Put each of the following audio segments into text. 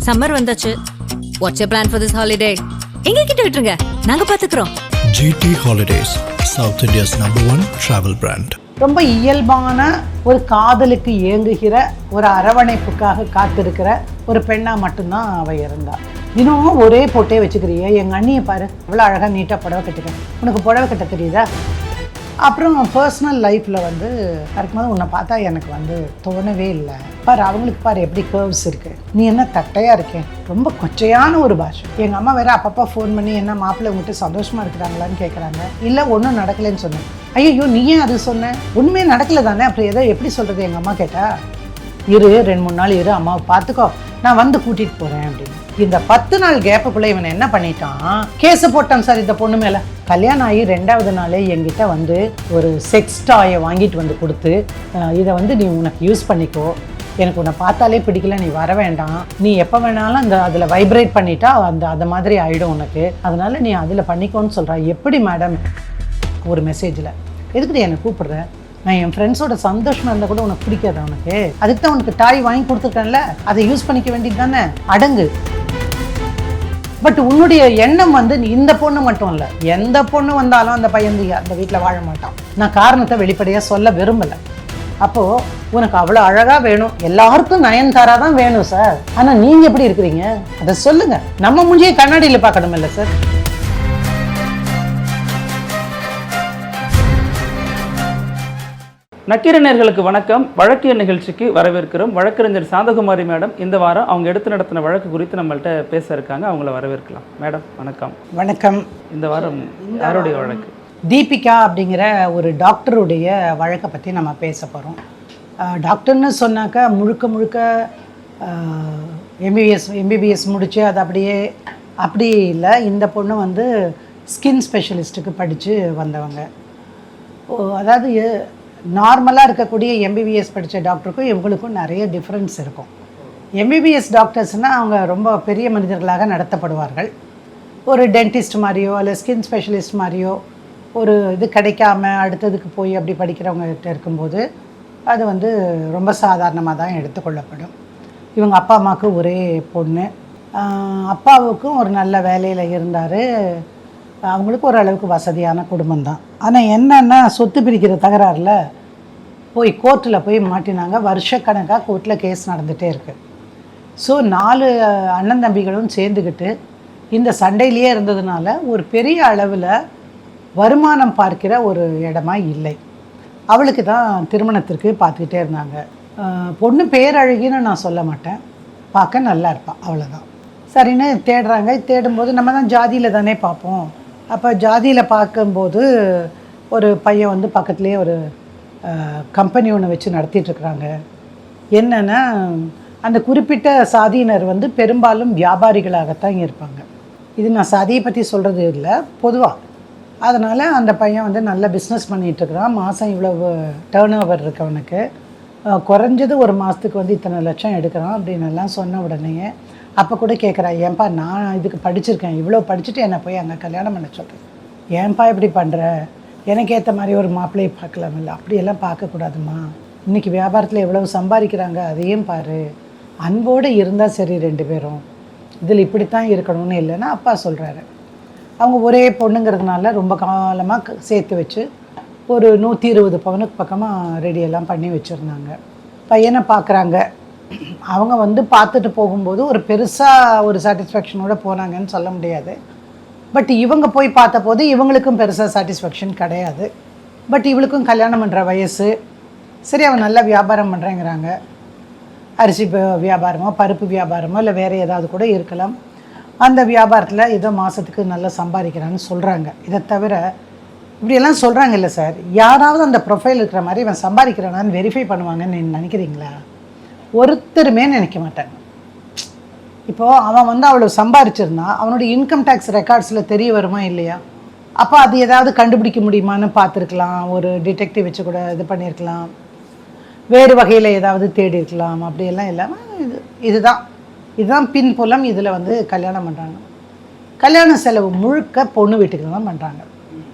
Summer வந்தாச்சு. What's your plan for this holiday? எங்க கிட்ட விட்டுருங்க, நாங்க பாத்துக்கிறோம். GT Holidays, South India's #1 travel brand. ரொம்ப இயல்பான ஒரு காதலுக்கு ஏங்குகிற ஒரு அரவணைப்புக்காக காத்திருக்கிற ஒரு பெண்ணாக மட்டும்தான் அவள் இருந்தாள். தினம் ஒரே போட்டே வச்சுக்கிறிய, எங்கள் அண்ணியை பாரு அவ்வளோ அழகாக நீட்டாக புடவை கட்டிக்க, உனக்கு புடவை கட்ட தெரியுதா? அப்புறம் பர்சனல் லைஃப்பில் வந்து இருக்கும்போது உன்னை பார்த்தா எனக்கு வந்து தோணவே இல்லை. பாரு அவங்களுக்கு பாரு எப்படி கர்வ்ஸ் இருக்குது, நீ என்ன தட்டையாக இருக்கேன், ரொம்ப கொச்சையான ஒரு பாஷை. எங்கள் அம்மா வேறு அப்பப்போ ஃபோன் பண்ணி என்ன மாப்பிள்ளை உங்கள்கிட்ட சந்தோஷமாக இருக்கிறாங்களான்னு கேட்குறாங்க. இல்லை ஒன்றும் நடக்கலைன்னு சொன்னேன். ஐயோ நீ ஏன் அது சொன்ன, உண்மையே நடக்கலை தானே, அப்புறம் எதோ எப்படி சொல்கிறது? எங்கள் அம்மா கேட்டா, இரு 2-3 நாள் இரு, அம்மாவை பார்த்துக்கோ, நான் வந்து கூட்டிகிட்டு போகிறேன் அப்படின்னு. இந்த 10 நாள் கேப்புக்குள்ளே இவனை என்ன பண்ணிட்டான், கேஸை போட்டான் சார் இந்த பொண்ணு மேலே. கல்யாணம் ஆகி 2வது நாளே என்கிட்ட வந்து ஒரு செக்ஸ் டாயை வாங்கிட்டு வந்து கொடுத்து, இதை வந்து நீ உனக்கு யூஸ் பண்ணிக்கோ, எனக்கு உன்னை பார்த்தாலே பிடிக்கல, நீ வர வேண்டாம், நீ எப்போ வேணாலும் அந்த அதில் வைப்ரேட் பண்ணிட்டா அந்த மாதிரி ஆகிடும் உனக்கு, அதனால நீ அதில் பண்ணிக்கோன்னு சொல்கிறா. எப்படி மேடம்? ஒரு மெசேஜில் எதுக்குடி என்னை கூப்பிடுற, நான் என் ஃப்ரெண்ட்ஸோட சந்தோஷமாக இருந்தால் கூட உனக்கு பிடிக்காது, உனக்கு அதுக்கு தான் உனக்கு டாய் வாங்கி கொடுத்துருக்கேன்ல, அதை யூஸ் பண்ணிக்க வேண்டியது தானே, அடங்கு. பட் உன்னுடைய எண்ணம் வந்து இந்த பொண்ணு மட்டும் இல்லை, எந்த பொண்ணு வந்தாலும் அந்த பையன் அந்த வீட்டில் வாழ மாட்டான். நான் காரணத்தை வெளிப்படையாக சொல்ல விரும்பலை. அப்போது உனக்கு அவ்வளோ அழகாக வேணும், எல்லாருக்கும் நயன்தாரா தான் வேணும் சார், ஆனால் நீங்கள் எப்படி இருக்கிறீங்க அதை சொல்லுங்கள். நம்ம மூஞ்சியை கண்ணாடியில் பார்க்கணும் இல்லை சார். நக்கீரநேயர்களுக்கு வணக்கம். வழக்கு நிகழ்ச்சிக்கு வரவேற்கிறோம். வழக்கறிஞர் சாந்தகுமாரி மேடம் இந்த வாரம் அவங்க எடுத்து நடத்தின வழக்கு குறித்து நம்மள்கிட்ட பேச இருக்காங்க. அவங்கள வரவேற்கலாம். மேடம் வணக்கம். வணக்கம். இந்த வாரம் யாருடைய வழக்கு? தீபிகா அப்படிங்கிற ஒரு டாக்டருடைய வழக்கை பற்றி நம்ம பேச போகிறோம். டாக்டர்னு சொன்னாக்கா முழுக்க எம்பிபிஎஸ் முடித்து அது அப்படி இல்லை. இந்த பொண்ணு வந்து ஸ்கின் ஸ்பெஷலிஸ்ட்டுக்கு படித்து வந்தவங்க. அதாவது நார்மலாக இருக்கக்கூடிய எம்பிபிஎஸ் படித்த டாக்டருக்கும் இவங்களுக்கும் நிறைய டிஃப்ரென்ஸ் இருக்கும். எம்பிபிஎஸ் டாக்டர்ஸ்னால் அவங்க ரொம்ப பெரிய மனிதர்களாக நடத்தப்படுவார்கள். ஒரு டென்டிஸ்ட் மாதிரியோ இல்லை ஸ்கின் ஸ்பெஷலிஸ்ட் மாதிரியோ ஒரு இது கிடைக்காம அடுத்ததுக்கு போய் அப்படி படிக்கிறவங்ககிட்ட இருக்கும்போது அது வந்து ரொம்ப சாதாரணமாக தான் எடுத்துக்கொள்ளப்படும். இவங்க அப்பா அம்மாவுக்கு ஒரே பொண்ணு. அப்பாவுக்கும் ஒரு நல்ல வேலையில் இருந்தார். அவங்களுக்கு ஓரளவுக்கு வசதியான குடும்பம்தான். ஆனால் என்னென்னா சொத்து பிரிக்கிற தகராறில் போய் கோர்ட்டில் போய் மாட்டினாங்க. வருஷக்கணக்காக கோர்ட்டில் கேஸ் நடந்துகிட்டே இருக்குது. ஸோ 4 அண்ணன் தம்பிகளும் சேர்ந்துக்கிட்டு இந்த சண்டையிலேயே இருந்ததுனால ஒரு பெரிய அளவில் வருமானம் பார்க்கிற ஒரு இடமா இல்லை. அவளுக்கு தான் திருமணத்திற்கு பார்த்துக்கிட்டே இருந்தாங்க. பொண்ணு பேரழகின்னு நான் சொல்ல மாட்டேன், பார்க்க நல்லா இருப்பாள், அவ்வளோதான். சரின்னு தேடுறாங்க. தேடும்போது நம்ம தான் ஜாதியில் தானே பார்ப்போம். அப்போ ஜாதியில் பார்க்கும்போது ஒரு பையன் வந்து பக்கத்துலேயே ஒரு கம்பெனி ஒன்று வச்சு நடத்திட்டுருக்குறாங்க. என்னென்னா அந்த குறிப்பிட்ட சாதியினர் வந்து பெரும்பாலும் வியாபாரிகளாகத்தான் இருப்பாங்க. இது நான் சாதியை பற்றி சொல்கிறது இல்லை, பொதுவாக. அதனால் அந்த பையன் வந்து நல்ல பிஸ்னஸ் பண்ணிகிட்ருக்குறான். மாதம் இவ்வளவு டேர்ன் ஓவர் இருக்கவனுக்கு, குறைஞ்சது ஒரு மாதத்துக்கு வந்து இத்தனை லட்சம் எடுக்கிறான் அப்படின்னு எல்லாம் சொன்ன உடனே அப்போ கூட கேட்குறா, ஏன்பா நான் இதுக்கு படிச்சிருக்கேன், இவ்வளோ படிச்சுட்டு என்னை போய் அங்கே கல்யாணம் பண்ண சொல்கிறேன், ஏன்பா இப்படி பண்ணுற, எனக்கு ஏற்ற மாதிரி ஒரு மாப்பிள்ளையை பார்க்கலாமில்ல, அப்படியெல்லாம் பார்க்கக்கூடாதுமா, இன்றைக்கி வியாபாரத்தில் எவ்வளவு சம்பாதிக்கிறாங்க அதையும் பாரு, அன்போடு இருந்தால் சரி, 2 பேரும் இதில் இப்படித்தான் இருக்கணும்னு இல்லைன்னா அப்பா சொல்கிறாரு. அவங்க ஒரே பொண்ணுங்கிறதுனால ரொம்ப காலமாக சேர்த்து வச்சு ஒரு 120 பவுனுக்கு பக்கமாக ரெடியெல்லாம் பண்ணி வச்சுருந்தாங்க. பையனை பார்க்குறாங்க. அவங்க வந்து பார்த்துட்டு போகும்போது ஒரு பெருசாக ஒரு சாட்டிஸ்ஃபேக்ஷனோடு போனாங்கன்னு சொல்ல முடியாது. பட் இவங்க போய் பார்த்தபோது இவங்களுக்கும் பெருசாக சாட்டிஸ்ஃபேக்ஷன் கிடையாது. பட் இவளுக்கும் கல்யாணம் பண்ணுற வயசு. சரி, அவன் நல்லா வியாபாரம் பண்ணுறேங்கிறாங்க. அரிசி வியாபாரமோ பருப்பு வியாபாரமோ இல்லை வேறு ஏதாவது கூட இருக்கலாம். அந்த வியாபாரத்தில் ஏதோ மாதத்துக்கு நல்லா சம்பாதிக்கிறான்னு சொல்கிறாங்க. இதை தவிர இப்படியெல்லாம் சொல்கிறாங்க இல்லை சார், யாராவது அந்த ப்ரொஃபைல் இருக்கிற மாதிரி இவன் சம்பாதிக்கிறானான்னு வெரிஃபை பண்ணுவாங்கன்னு நினைக்கிறீங்களா? ஒருத்தருமே நினைக்க மாட்டாங்க. இப்போது அவன் வந்து அவ்வளோ சம்பாரிச்சிருந்தா அவனுடைய இன்கம் டேக்ஸ் ரெக்கார்ட்ஸில் தெரிய வருமா இல்லையா? அப்போ அது ஏதாவது கண்டுபிடிக்க முடியுமான்னு பார்த்துருக்கலாம். ஒரு டிடெக்டிவ் வச்சு கூட இது பண்ணியிருக்கலாம், வேறு வகையில் ஏதாவது தேடி இருக்கலாம். அப்படியெல்லாம் இல்லாமல் இதுதான் பின்புலம். இதில் வந்து கல்யாணம் பண்ணுறாங்க. கல்யாண செலவு முழுக்க பொண்ணு வீட்டுக்கு தான் பண்ணுறாங்க.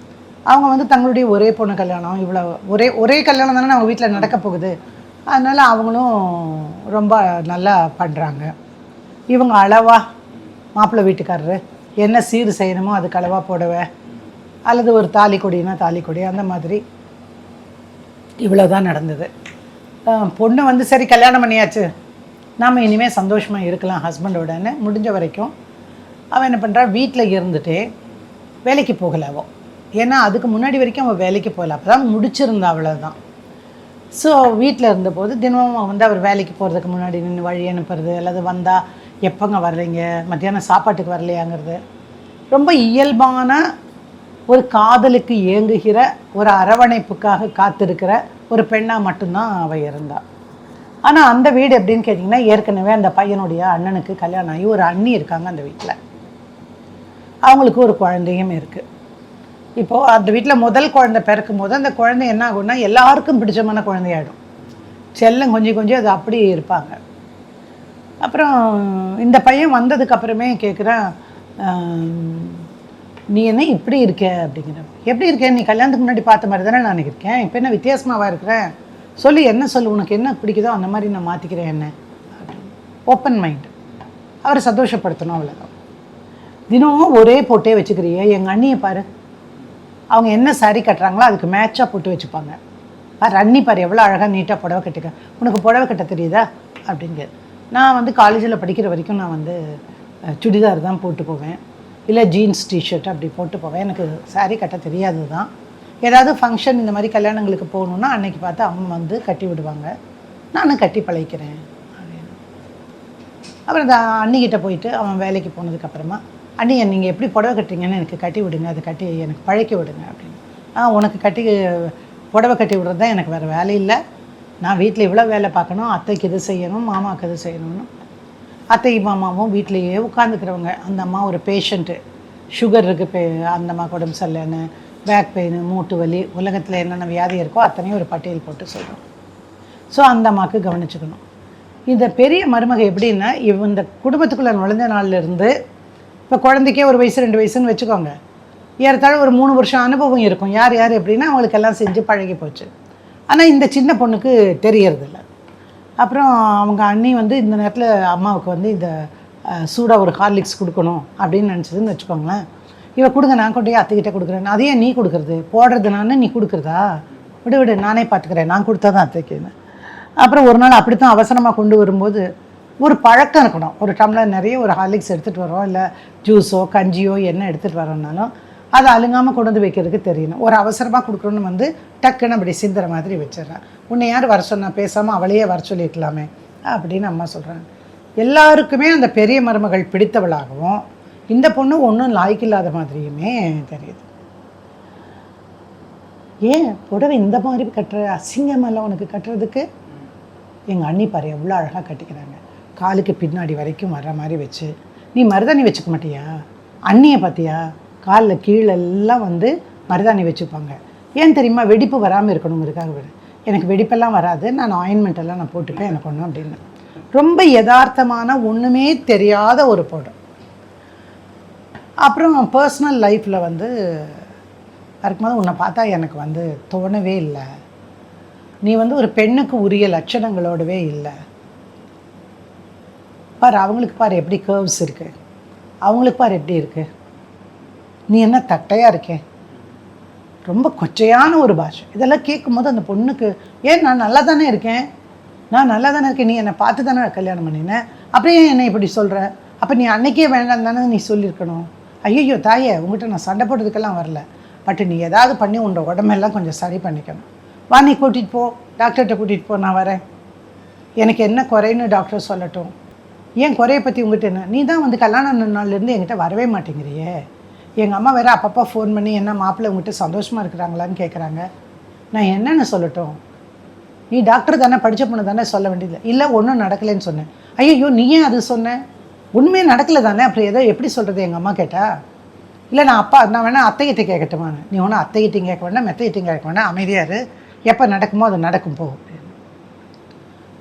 அவங்க வந்து தங்களுடைய ஒரே பொண்ணு கல்யாணம், இவ்வளோ ஒரே கல்யாணம் தானே அவங்க வீட்டில் நடக்க போகுது. அதனால் அவங்களும் ரொம்ப நல்லா பண்ணுறாங்க. இவங்க அளவா மாப்பிள்ளை வீட்டுக்காரரு என்ன சீர் செய்யணுமோ அதுக்கு அளவாக போடவே, அல்லது ஒரு தாலி கொடினா தாலி கொடி, அந்த மாதிரி இவ்வளோ தான் நடந்தது. பொண்ணு வந்து சரி கல்யாணம் பண்ணியாச்சு, நாம் இனிமேல் சந்தோஷமாக இருக்கலாம் ஹஸ்பண்டோடன்னு முடிஞ்ச வரைக்கும் அவன் என்ன பண்ணுறா, வீட்டில் இருந்துகிட்டே வேலைக்கு போகலை அவள். ஏன்னா அதுக்கு முன்னாடி வரைக்கும் அவள் வேலைக்கு போகல, அப்போ தான் முடிச்சிருந்தா, அவ்வளோதான். ஸோ வீட்டில் இருந்தபோது தினமும் வந்து அவர் வேலைக்கு போகிறதுக்கு முன்னாடி நின்று வழி அனுப்புறது, அல்லது வந்தால் எப்போங்க வர்றீங்க, மத்தியானம் சாப்பாட்டுக்கு வரலையாங்கிறது, ரொம்ப இயல்பான ஒரு காதலுக்கு ஏங்குகிற, ஒரு அரவணைப்புக்காக காத்திருக்கிற ஒரு பெண்ணாக மட்டும்தான் அவள் இருந்தாள். ஆனால் அந்த வீடு எப்படின்னு கேட்டிங்கன்னா, ஏற்கனவே அந்த பையனுடைய அண்ணனுக்கு கல்யாணம் ஆகி ஒரு அண்ணி இருக்காங்க அந்த வீட்டில். அவங்களுக்கு ஒரு குழந்தையும் இருக்குது. இப்போது அந்த வீட்டில் முதல் குழந்தை பிறக்கும் போது அந்த குழந்தை என்ன ஆகும்னா எல்லாருக்கும் பிடிச்சமான குழந்தையாயிடும். செல்லம் கொஞ்சம் கொஞ்சம் அது அப்படி இருப்பாங்க. அப்புறம் இந்த பையன் வந்ததுக்கப்புறமே கேட்குறான், நீ என்ன இப்படி இருக்க அப்படிங்கிற. எப்படி இருக்கேன், நீ கல்யாணத்துக்கு முன்னாடி பார்த்த மாதிரி தானே நான் இருக்கேன், இப்போ என்ன வித்தியாசமாகவா இருக்கிறேன், சொல்லி என்ன சொல்லு, உனக்கு என்ன பிடிக்குதோ அந்த மாதிரி நான் மாற்றிக்கிறேன் என்ன அப்படின்னு. ஓப்பன் மைண்ட், அவரை சந்தோஷப்படுத்தணும், அவ்வளோதான். தினமும் ஒரே போட்டே வச்சுக்கிறிய, எங்கள் அண்ணியை பாரு, அவங்க என்ன சாரீ கட்டுறாங்களோ அதுக்கு மேட்சாக போட்டு வச்சுப்பாங்க. பாரு அண்ணி பாரு எவ்வளோ அழகாக நீட்டாக புடவை கட்டுக்க, உனக்கு புடவை கட்ட தெரியுதா அப்படிங்கிறது. நான் வந்து காலேஜில் படிக்கிற வரைக்கும் நான் வந்து சுடிதார் தான் போட்டு போவேன், இல்லை ஜீன்ஸ் டிஷர்ட் அப்படி போட்டு போவேன். எனக்கு சாரீ கட்ட தெரியாது தான். ஏதாவது ஃபங்க்ஷன் இந்த மாதிரி கல்யாணங்களுக்கு போகணுன்னா அன்னைக்கு பார்த்து அம்மா வந்து கட்டி விடுவாங்க, நானும் கட்டி பழகிக்கிறேன் அப்படின்னு. அப்புறம் இந்த அண்ணிக்கிட்ட போயிட்டு அவன் வேலைக்கு போனதுக்கப்புறமா, அண்ணி நீங்கள் எப்படி புடவை கட்டுறீங்கன்னு எனக்கு கட்டி விடுங்க, அதை கட்டி எனக்கு பழக்கி விடுங்க அப்படின்னு. உனக்கு கட்டி புடவை கட்டி விடுறது தான் எனக்கு வேறு வேலை இல்லை, நான் வீட்டில் இவ்வளோ வேலை பார்க்கணும், அத்தைக்கு இது செய்யணும், மாமாவுக்கு இது செய்யணும்னு. அத்தை மாமாவும் வீட்டிலையே உட்காந்துக்கிறவங்க. அந்த அம்மா ஒரு பேஷண்ட்டு, சுகர் இருக்குது, அந்த அம்மாவுக்கு உடம்பு சரியில்லைன்னு, பேக் பெயின், மூட்டு வலி, உலகத்தில் என்னென்ன வியாதி இருக்கோ அத்தனையும் ஒரு பட்டியல் போட்டு சொல்கிறோம். ஸோ அந்த அம்மாவுக்கு கவனிச்சுக்கணும். இந்த பெரிய மருமக எப்படின்னா, இந்த குடும்பத்துக்குள்ளே நுழைஞ்ச நாள்லேருந்து இப்போ குழந்தைக்கே ஒரு வயசு 2 வயசுன்னு வச்சுக்கோங்க, ஏறத்தாழ ஒரு 3 வருஷம் அனுபவம் இருக்கும். யார் யார் எப்படின்னா அவங்களுக்கெல்லாம் செஞ்சு பழகி போச்சு. ஆனால் இந்த சின்ன பொண்ணுக்கு தெரியறதில்ல. அப்புறம் அவங்க அண்ணி வந்து இந்த நேரத்தில் அம்மாவுக்கு வந்து இந்த சூடாக ஒரு ஹார்லிக்ஸ் கொடுக்கணும் அப்படின்னு நினச்சதுன்னு வச்சுக்கோங்களேன். இவ கொடுங்க, நான் கொண்டு போய் அத்தைக்கிட்ட கொடுக்குறேன். அதையே நீ கொடுக்குறது, போடுறது நான், நீ கொடுக்குறதா, விடு விடு நானே பார்த்துக்கிறேன், நான் கொடுத்தா தான் அத்தைக்குன்னு. அப்புறம் ஒரு நாள் அப்படி தான் அவசரமாக கொண்டு வரும்போது ஒரு பழக்கம் இருக்கணும். ஒரு டம்ளர் நிறைய ஒரு ஹார்லிக்ஸ் எடுத்துகிட்டு வரோம், இல்லை ஜூஸோ கஞ்சியோ என்ன எடுத்துகிட்டு வரோம்னாலும் அதை அழுங்காமல் கொண்டு வந்து வைக்கிறதுக்கு தெரியணும். ஒரு அவசரமாக கொடுக்கணுன்னு வந்து டக்குன்னு அப்படி சிந்துற மாதிரி வச்சிடறேன். உன்னை யார் வர சொன்னா, பேசாமல் அவளையே வர சொல்லியிருக்கலாமே அப்படின்னு அம்மா சொல்கிறாங்க. எல்லாருக்குமே அந்த பெரிய மருமகள் பிடித்தவளாகவும் இந்த பொண்ணு ஒன்றும் லாய்க்கில்லாத மாதிரியுமே தெரியுது. ஏன் புடவை இந்த மாதிரி கட்டுற, அசிங்கமெல்லாம் உனக்கு கட்டுறதுக்கு? எங்கள் அண்ணி பாரு எவ்வளோ அழகாக கட்டிக்கிறாங்க, காலுக்கு பின்னாடி வரைக்கும் வர்ற மாதிரி வச்சு. நீ மருதாணி வச்சுக்க மாட்டியா? அண்ணியை பார்த்தியா, காலில் கீழெல்லாம் வந்து மருதாணி வச்சுப்பாங்க. ஏன் தெரியுமா? வெடிப்பு வராமல் இருக்கணுங்கிறதுக்காக. விட எனக்கு வெடிப்பெல்லாம் வராது, நான் ஆயின்மெண்ட்டெல்லாம் நான் போட்டுப்பேன், எனக்கு ஒன்றும் அப்படின்னு. ரொம்ப யதார்த்தமான ஒன்றுமே தெரியாத ஒரு பொண்ணு. அப்புறம் பர்சனல் லைஃப்பில் வந்து இருக்கும்போது உன்னை பார்த்தா எனக்கு வந்து தோணவே இல்லை, நீ வந்து ஒரு பெண்ணுக்கு உரிய லட்சணங்களோடவே இல்லை. பாரு அவங்களுக்கு பாரு எப்படி கர்வ்ஸ் இருக்குது, அவங்களுக்கு பாரு எப்படி இருக்குது, நீ என்ன தட்டையாக இருக்கே, ரொம்ப கொச்சையான ஒரு பாஷை. இதெல்லாம் கேட்கும்போது அந்த பொண்ணுக்கு, ஏன் நான் நல்லா தானே இருக்கேன், நான் நல்லா தானே இருக்கேன், நீ என்னை பார்த்து தானே கல்யாணம் பண்ணினேன், அப்படியே என்னை இப்படி சொல்கிற, அப்போ நீ அன்னைக்கே வேண்டாம் தானே நீ சொல்லியிருக்கணும். ஐயோ தாயே, உங்கள்கிட்ட நான் சண்டை போடுறதுக்கெல்லாம் வரல, பட் நீ ஏதாவது பண்ணி உன்னோட உடம்பெல்லாம் கொஞ்சம் சரி பண்ணிக்கணும். வா நீ கூட்டிகிட்டு போ, டாக்டர்கிட்ட கூட்டிகிட்டு போ, நான் வரேன், எனக்கு என்ன குறைன்னு டாக்டர் சொல்லட்டும். ஏன் குறையை பற்றி உங்கள்கிட்ட என்ன, நீ தான் வந்து கல்யாணம் நாள்லேருந்து என்கிட்ட வரவே மாட்டேங்கிறியே. எங்கள் அம்மா வேறு அப்பப்போ ஃபோன் பண்ணி என்ன மாப்பிள்ளை உங்கள்கிட்ட சந்தோஷமாக இருக்கிறாங்களான்னு கேட்குறாங்க. நான் என்னென்னு சொல்லட்டும்? நீ டாக்டர் தானே, படித்த பொண்ணு தானே, சொல்ல வேண்டியது இல்லை ஒன்றும் நடக்கலைன்னு சொன்னேன். ஐயோ நீ ஏன் அது சொன்னேன், உண்மையே நடக்கலை தானே, அப்புறம் ஏதோ எப்படி சொல்கிறது? எங்கள் அம்மா கேட்டா, இல்லை நான் வேணால் அத்தைகிட்ட கேட்கட்டுமான்னு. நீ ஒன்றும் அத்தைகிட்டையும் கேட்க வேண்டாம், மெத்தைகிட்டையும் கேட்க வேண்டாம், அமைதியாரு, எப்போ நடக்குமோ அது நடக்கும் போ.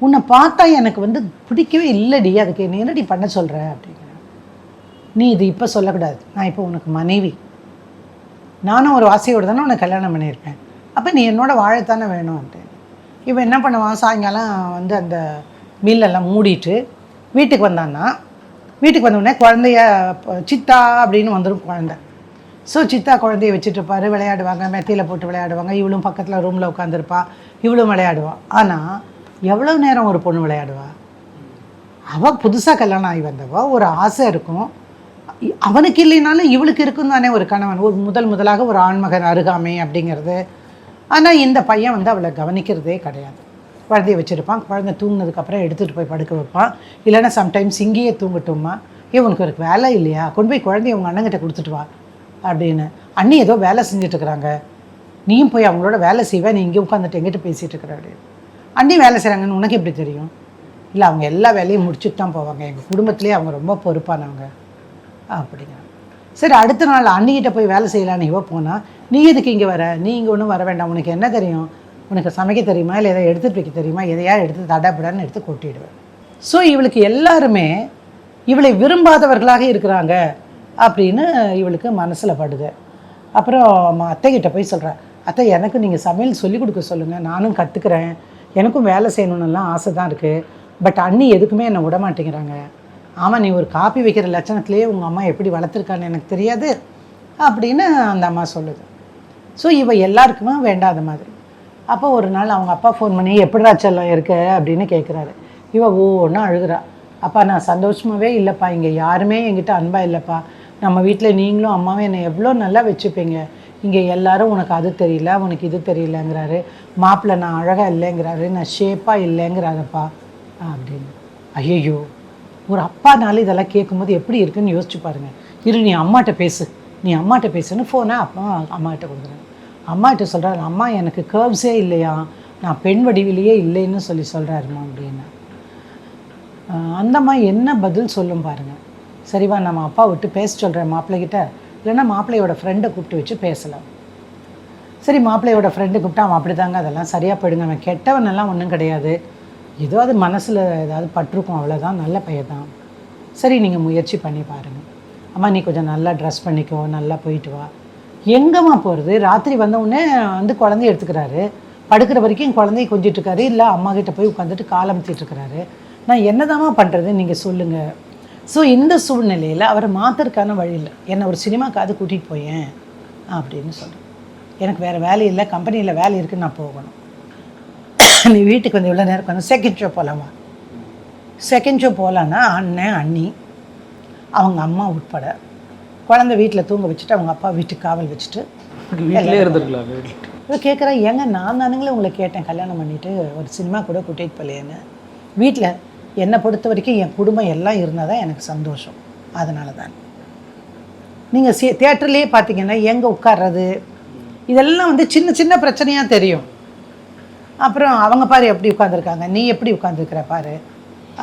உன்னை பார்த்தா எனக்கு வந்து பிடிக்கவே இல்லைடி, அதுக்கு நீ என்னடி பண்ண சொல்கிற அப்படிங்கிற. நீ இது இப்போ சொல்லக்கூடாது, நான் இப்போ உனக்கு மனைவி, நானும் ஒரு ஆசையோடு தானே உனக்கு கல்யாணம் பண்ணியிருப்பேன், அப்போ நீ என்னோட வாழத்தானே வேணும் அப்படின்னு. இப்போ என்ன பண்ணுவான், சாயங்காலம் வந்து அந்த மில்லெல்லாம் மூடிட்டு வீட்டுக்கு வந்தான்னா வீட்டுக்கு வந்தோடனே குழந்தைய சித்தா அப்படின்னு வந்துடும் குழந்தை. ஸோ சித்தா குழந்தைய வச்சுட்டு இருப்பாரு, விளையாடுவாங்க, மெத்தையில் போட்டு விளையாடுவாங்க. இவளும் பக்கத்தில் ரூமில் உட்காந்துருப்பா, இவளும் விளையாடுவாள். ஆனால் எவ்வளோ நேரம் ஒரு பொண்ணு விளையாடுவா? அவள் புதுசாக கல்யாணம் ஆகி வந்தவா, ஒரு ஆசை இருக்கும். அவனுக்கு இல்லைனாலும் இவளுக்கு இருக்கும் தானே ஒரு கணவன், ஒரு முதலாக ஒரு ஆண்மகன் அருகாமை அப்படிங்கிறது. ஆனால் இந்த பையன் வந்து அவளை கவனிக்கிறதே கிடையாது. குழந்தைய வச்சுருப்பான், குழந்தை தூங்கினதுக்கப்புறம் எடுத்துகிட்டு போய் படுக்க வைப்பான். இல்லைன்னா சம்டைம்ஸ் இங்கேயே தூங்கட்டுமா, உனக்கு ஒரு வேலை இல்லையா, கொண்டு போய் குழந்தைய உங்கள் அண்ணங்கிட்ட கொடுத்துட்டு வா அப்படின்னு. அண்ணி ஏதோ வேலை செஞ்சிட்ருக்குறாங்க, நீயும் போய் அவங்களோட வேலை செய்வேன், நீ இங்கே உட்காந்துட்டு எங்கிட்ட பேசிகிட்டு இருக்கிற அப்படின்னு. அண்ணி வேலை செய்கிறாங்கன்னு உனக்கு எப்படி தெரியும்? இல்லை, அவங்க எல்லா வேலையும் முடிச்சுட்டு தான் போவாங்க, எங்கள் குடும்பத்துலேயே அவங்க ரொம்ப பொறுப்பானவங்க அப்படிங்கிறாங்க. சரி, அடுத்த நாள் அண்ணிக்கிட்ட போய் வேலை செய்யலான்னு இவ போனால், நீ எதுக்கு இங்கே வர, நீ இங்கே ஒன்றும் வர வேண்டாம், உனக்கு என்ன தெரியும், உனக்கு சமைக்க தெரியுமா, இல்லை எதை எடுத்துகிட்டு வைக்க தெரியுமா, எதையா எடுத்து தடப்படன்னு எடுத்து கொட்டிடுவேன். ஸோ இவளுக்கு எல்லாருமே இவளை விரும்பாதவர்களாக இருக்கிறாங்க அப்படின்னு இவளுக்கு மனசில் படுது. அப்புறம் அத்தைக்கிட்ட போய் சொல்கிறேன், அத்தை எனக்கு நீங்கள் சமையல் சொல்லிக் கொடுக்க சொல்லுங்கள், நானும் கற்றுக்குறேன், எனக்கும் வேலை செய்யணுன்னெலாம் ஆசை தான் இருக்குது, பட் அண்ணி எதுக்குமே என்னை விட மாட்டேங்கிறாங்க. ஆமாம், நீ ஒரு காப்பி வைக்கிற லட்சணத்துலேயே உங்கள் அம்மா எப்படி வளர்த்துருக்கான்னு எனக்கு தெரியாது அப்படின்னு அந்த அம்மா சொல்லுது. ஸோ இவ எல்லாருக்குமே வேண்டாத மாதிரி. அப்போ ஒரு நாள் அவங்க அப்பா ஃபோன் பண்ணி எப்படிடா செல்லம் இருக்க அப்படின்னு கேட்குறாரு. இவ ஒன்று அழுகிறா. அப்பா நான் சந்தோஷமாகவே இல்லைப்பா, இங்கே யாருமே என்கிட்ட அன்பாக இல்லைப்பா, நம்ம வீட்டில் நீங்களும் அம்மாவும் என்னை எவ்வளோ நல்லா வச்சுப்பீங்க, இங்கே எல்லாரும் உனக்கு அது தெரியல, உனக்கு இது தெரியலங்கிறாரு, மாப்பிள்ளை நான் அழகாக இல்லைங்கிறாரு, நான் ஷேப்பாக இல்லைங்கிறாரப்பா அப்படின்னு. ஐயோ, ஒரு அப்பானால இதெல்லாம் கேட்கும்போது எப்படி இருக்குன்னு யோசிச்சு பாருங்கள். நீ அம்மாட்ட பேசு, நீ அம்மாட்ட பேசுன்னு ஃபோனை அப்பா அம்மாகிட்ட கொடுக்குறேன். அம்மாகிட்ட சொல்கிறாரு, அம்மா எனக்கு கர்வ்ஸே இல்லையா, நான் பெண் வடிவிலேயே இல்லைன்னு சொல்கிறாருமா அப்படின்னு. அந்தம்மா என்ன பதில் சொல்லும் பாருங்கள். சரிவா, நம்ம அப்பா விட்டு பேச சொல்கிறேன் மாப்பிள்ளைகிட்ட, இல்லைன்னா மாப்பிள்ளையோட ஃப்ரெண்டை கூப்பிட்டு வச்சு பேசலாம். சரி, மாப்பிள்ளையோட ஃப்ரெண்டு கூப்பிட்டா அவன் அப்படி தாங்க, அதெல்லாம் சரியாக போயிடுங்க, அவன் கெட்டவனெல்லாம் ஒன்றும் கிடையாது, ஏதோ அது மனசில் ஏதாவது பட்டிருக்கும் அவ்வளோதான், நல்ல பையன் தான். சரி, நீங்கள் முயற்சி பண்ணி பாருங்கள். அம்மா நீ கொஞ்சம் நல்லா ட்ரெஸ் பண்ணிக்கோ, நல்லா போயிட்டு வா. எங்கம்மா போகிறது, ராத்திரி வந்தவுடனே வந்து குழந்தைய எடுத்துக்கிறாரு, படுக்கிற வரைக்கும் குழந்தைய கொஞ்சிட்ருக்காரு, இல்லை அம்மா கிட்ட போய் உட்காந்துட்டு காலமுத்திட்டுருக்கிறாரு. நான் என்னதாம்மா பண்ணுறது நீங்கள் சொல்லுங்கள். ஸோ இந்த சூழ்நிலையில் அவரை மாற்றுறதுக்கான வழி இல்லை. என்னை ஒரு சினிமாக்காவது கூட்டிகிட்டு போயேன் அப்படின்னு சொல்கிறேன். எனக்கு வேறு வேலை இல்லை, கம்பெனியில் வேலை இருக்குது, நான் போகணும். நீ வீட்டுக்கு வந்து இவ்வளோ நேரம் வந்து செகண்ட் ஷோ போகலாமா? செகண்ட் ஷோ போகலான்னா அண்ணன் அண்ணி அவங்க அம்மா உட்பட குழந்தை வீட்டில் தூங்க வச்சுட்டு அவங்க அப்பா வீட்டுக்கு காவல் வச்சுட்டு வீட்டிலே இருந்துருக்கலாம். இப்போ கேட்குறேன், ஏங்க நான் தானுங்களே உங்களை கேட்டேன் கல்யாணம் பண்ணிவிட்டு ஒரு சினிமா கூட கூட்டிகிட்டு போகலையேன்னு. வீட்டில் என்னை பொறுத்த வரைக்கும் என் குடும்பம் எல்லாம் இருந்தால் தான் எனக்கு சந்தோஷம், அதனால தான். நீங்கள் தியேட்டர்லேயே பார்த்தீங்கன்னா எங்கே உட்கார்றது இதெல்லாம் வந்து சின்ன சின்ன பிரச்சனையாக தெரியும். அப்புறம் அவங்க பாரு எப்படி உட்காந்துருக்காங்க, நீ எப்படி உட்காந்துருக்கிற பாரு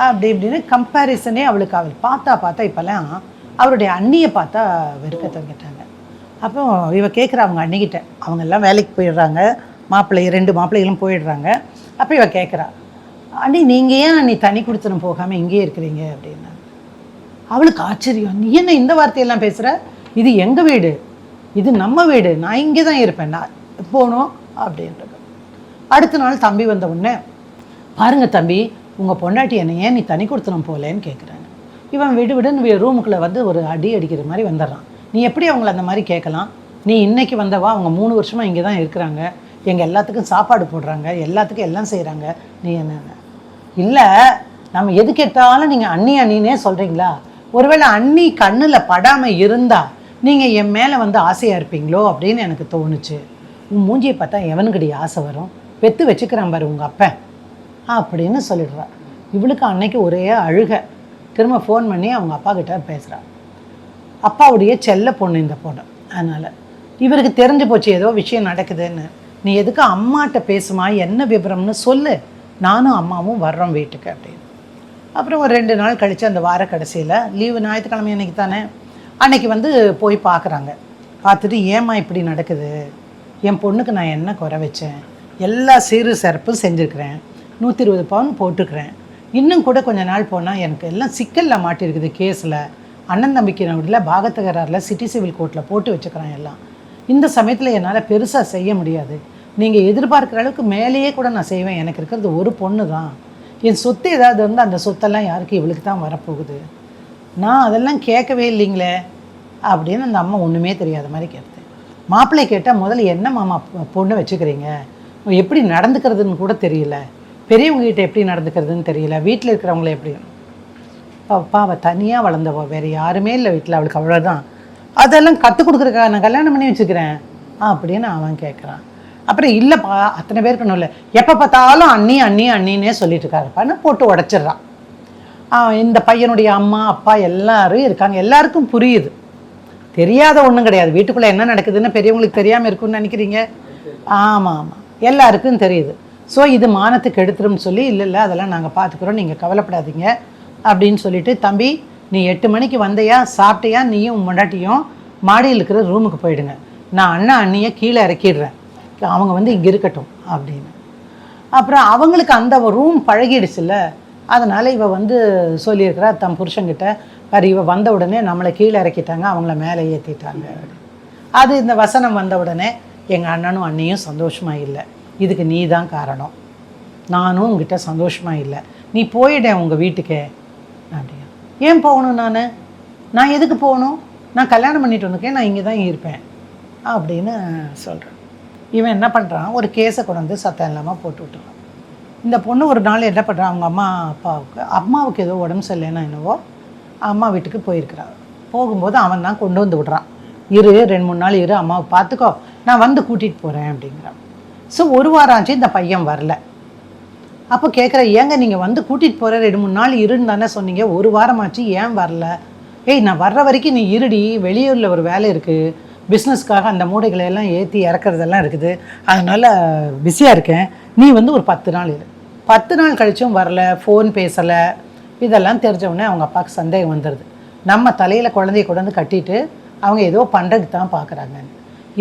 அப்படி இப்படின்னு கம்பேரிசனே அவளுக்கு. அவள் பார்த்தா இப்போல்லாம் அவருடைய அண்ணியை பார்த்தா வெறுக்க தங்கிட்டாங்க. அப்போ இவ கேட்குற அவங்க அண்ணிக்கிட்ட, அவங்க எல்லாம் வேலைக்கு போயிடுறாங்க, மாப்பிள்ளை 2 மாப்பிள்ளைகளும் போயிடுறாங்க. அப்போ இவ கேட்குறா, அண்ணி நீங்கள் ஏன் நீ தனி கொடுத்துன்னு போகாமல் இங்கேயே இருக்கிறீங்க அப்படின்னா. அவளுக்கு ஆச்சரியம், நீ என்ன இந்த வார்த்தையெல்லாம் பேசுகிற, இது எங்கள் வீடு, இது நம்ம வீடு, நான் இங்கே தான் இருப்பேன், நான் போகணும் அப்படின்றது. அடுத்த நாள் தம்பி வந்த உடனே, பாருங்க தம்பி உங்கள் பொண்டாட்டி என்னை ஏன் நீ தனி கொடுத்துணும் போகலன்னு கேட்குறாங்க. இவன் விடுன்னு ரூமுக்குள்ளே வந்து ஒரு அடி அடிக்கிற மாதிரி வந்துடுறான். நீ எப்படி அவங்கள அந்த மாதிரி கேட்கலாம், நீ இன்றைக்கி வந்தவா, அவங்க 3 வருஷமாக இங்கே தான் இருக்கிறாங்க, எங்கள் எல்லாத்துக்கும் சாப்பாடு போடுறாங்க, எல்லாத்துக்கும் எல்லாம் செய்கிறாங்க, நீ என்னென்ன இல்லை, நம்ம எது கேட்டாலும் நீங்கள் அண்ணினே சொல்கிறீங்களா, ஒருவேளை அண்ணி கண்ணில் படாமல் இருந்தால் நீங்கள் என் மேலே வந்து ஆசையாக இருப்பீங்களோ அப்படின்னு எனக்கு தோணுச்சு. உன் மூஞ்சியை பார்த்தா எவனுக்கடி ஆசை வரும், பெற்று வச்சுக்கிறான் பாரு உங்கள் அப்பன் அப்படின்னு சொல்லிடுறா. இவளுக்கு அன்னைக்கு ஒரே அழுக. திரும்ப ஃபோன் பண்ணி அவங்க அப்பா கிட்ட பேசுகிறா. அப்பாவுடைய செல்ல பொண்ணு இந்த பொண்ணு, அதனால் இவருக்கு தெரிஞ்சு போச்சு ஏதோ விஷயம் நடக்குதுன்னு. நீ எதுக்கு அம்மாட்ட பேசுமா, என்ன விவரம்னு சொல்லு, நானும் அம்மாவும் வர்றோம் வீட்டுக்கு அப்படின்னு. அப்புறம் ஒரு 2 நாள் கழித்து அந்த வார கடைசியில் லீவு, ஞாயிற்றுக்கிழமை அன்றைக்கி தானே, அன்றைக்கி வந்து போய் பார்க்குறாங்க. பார்த்துட்டு ஏம்மா இப்படி நடக்குது, என் பொண்ணுக்கு நான் என்ன குறை வச்சேன், எல்லா சீரு சிறப்பும் செஞ்சுருக்கிறேன், 120 பவுன் போட்டுக்கிறேன், இன்னும் கூட கொஞ்சம் நாள் போனால் எனக்கு எல்லாம் சிக்கலில் மாட்டிருக்குது, கேஸில் அண்ணன் தம்பிக்கு நடுவில் பாகத்தகராறில் சிட்டி சிவில் கோர்ட்டில் போட்டு வச்சுக்கிறேன் எல்லாம். இந்த சமயத்தில் என்னால் பெருசாக செய்ய முடியாது, நீங்கள் எதிர்பார்க்குற அளவுக்கு மேலேயே கூட நான் செய்வேன், எனக்கு இருக்கிறது ஒரு பொண்ணு தான், என் சொத்து ஏதாவது இருந்தால் அந்த சொத்தெல்லாம் யாருக்கு, இவளுக்கு தான் வரப்போகுது நான் அதெல்லாம் கேட்கவே இல்லைங்களே அப்படின்னு அந்த அம்மா ஒன்றுமே தெரியாத மாதிரி கேட்டது. மாப்பிள்ளை கேட்டால் முதல்ல என்ன மாமா பொண்ணு வச்சுக்கிறீங்க, எப்படி நடந்துக்கிறதுன்னு கூட தெரியல, பெரியவங்ககிட்ட எப்படி நடந்துக்கிறதுன்னு தெரியல, வீட்டில் இருக்கிறவங்கள எப்படி. அப்பா அவள் தனியாக வளர்ந்தவோ, வேறு யாருமே இல்லை வீட்டில், அவளுக்கு அவ்வளோதான், அதெல்லாம் கற்றுக் கொடுக்குறக்கா நான் கல்யாணம் பண்ணி வச்சுக்கிறேன் அப்படின்னு அவன் கேட்குறான். அப்புறம் இல்லைப்பா அத்தனை பேருக்கு இல்லை, எப்போ பார்த்தாலும் அண்ணி அண்ணி அண்ணின்னே சொல்லிட்டு இருக்காருப்பான்னு போட்டு உடச்சிட்றான். இந்த பையனுடைய அம்மா அப்பா எல்லாரும் இருக்காங்க, எல்லாருக்கும் புரியுது, தெரியாத ஒன்றும் கிடையாது. வீட்டுக்குள்ளே என்ன நடக்குதுன்னு பெரியவங்களுக்கு தெரியாமல் இருக்குன்னு நினைக்கிறீங்க? ஆமாம் ஆமாம், எல்லாருக்கும் தெரியுது. ஸோ இது மானத்துக்கு எடுத்துரும்னு சொல்லி இல்லை அதெல்லாம் நாங்கள் பார்த்துக்குறோம், நீங்கள் கவலைப்படாதீங்க அப்படின்னு சொல்லிட்டு, தம்பி நீ 8 மணிக்கு வந்தையா, சாப்பிட்டையா, நீயும் முன்னாட்டியும் மாடியில் இருக்கிற ரூமுக்கு போயிடுங்க, நான் அண்ணா அண்ணியை கீழே இறக்கிடுறேன், அவங்க வந்து இங்கே இருக்கட்டும் அப்படின்னு. அப்புறம் அவங்களுக்கு அந்த ரூம் பழகிடுச்சுல்ல, அதனால் இவ வந்து சொல்லியிருக்கிறா தம் புருஷங்கிட்ட, பாரு இவ வந்த உடனே நம்மளை கீழே இறக்கிட்டாங்க, அவங்கள மேலே ஏற்றிட்டாங்க. அது இந்த வசனம் வந்த உடனே எங்கள் அண்ணனும் அண்ணியும் சந்தோஷமாக இல்லை, இதுக்கு நீ தான் காரணம், நானும் உங்ககிட்ட சந்தோஷமாக இல்லை, நீ போயிட்டேன் உங்கள் வீட்டுக்கே அப்படியா. ஏன் போகணும், நான் எதுக்கு போகணும், நான் கல்யாணம் பண்ணிட்டு வந்திருக்கேன், நான் இங்கே தான் இருப்பேன் அப்படின்னு சொல்கிறேன். இவன் என்ன பண்ணுறான், ஒரு கேஸை கொண்டு வந்து சத்தம் இல்லாமல் போட்டு விட்டுறான். இந்த பொண்ணு ஒரு நாள் என்ன பண்ணுறான், அவங்க அம்மாவுக்கு ஏதோ உடம்பு சரியில்லைன்னா என்னவோ அம்மா வீட்டுக்கு போயிருக்கிறாள். போகும்போது அவன் தான் கொண்டு வந்து விடுறான், இரு 2-3 நாள் இரு, அம்மாவை பார்த்துக்கோ, நான் வந்து கூட்டிகிட்டு போகிறேன் அப்படிங்கிறான். ஸோ 1 வாரம் ஆச்சு இந்த பையன் வரல. அப்போ கேட்குற, ஏங்க நீங்கள் வந்து கூட்டிகிட்டு போகிற 2-3 நாள் இருன்னு தானே சொன்னீங்க, 1 வாரம் ஆச்சு ஏன் வரல? ஏய் நான் வர்ற வரைக்கும் நீ இருடி, வெளியூரில் ஒரு வேலை இருக்குது, பிஸ்னஸ்க்காக அந்த மூடைகளை எல்லாம் ஏற்றி இறக்குறதெல்லாம் இருக்குது, அதனால் பிஸியாக இருக்கேன், நீ வந்து ஒரு 10 நாள் இரு. 10 நாள் கழிச்சும் வரல, ஃபோன் பேசலை. இதெல்லாம் தெரிஞ்சவுடனே அவங்க அப்பாவுக்கு சந்தேகம் வந்துடுது, நம்ம தலையில் குழந்தைய கொண்டு வந்து கட்டிட்டு அவங்க ஏதோ பண்ணுறதுக்கு தான் பார்க்குறாங்க.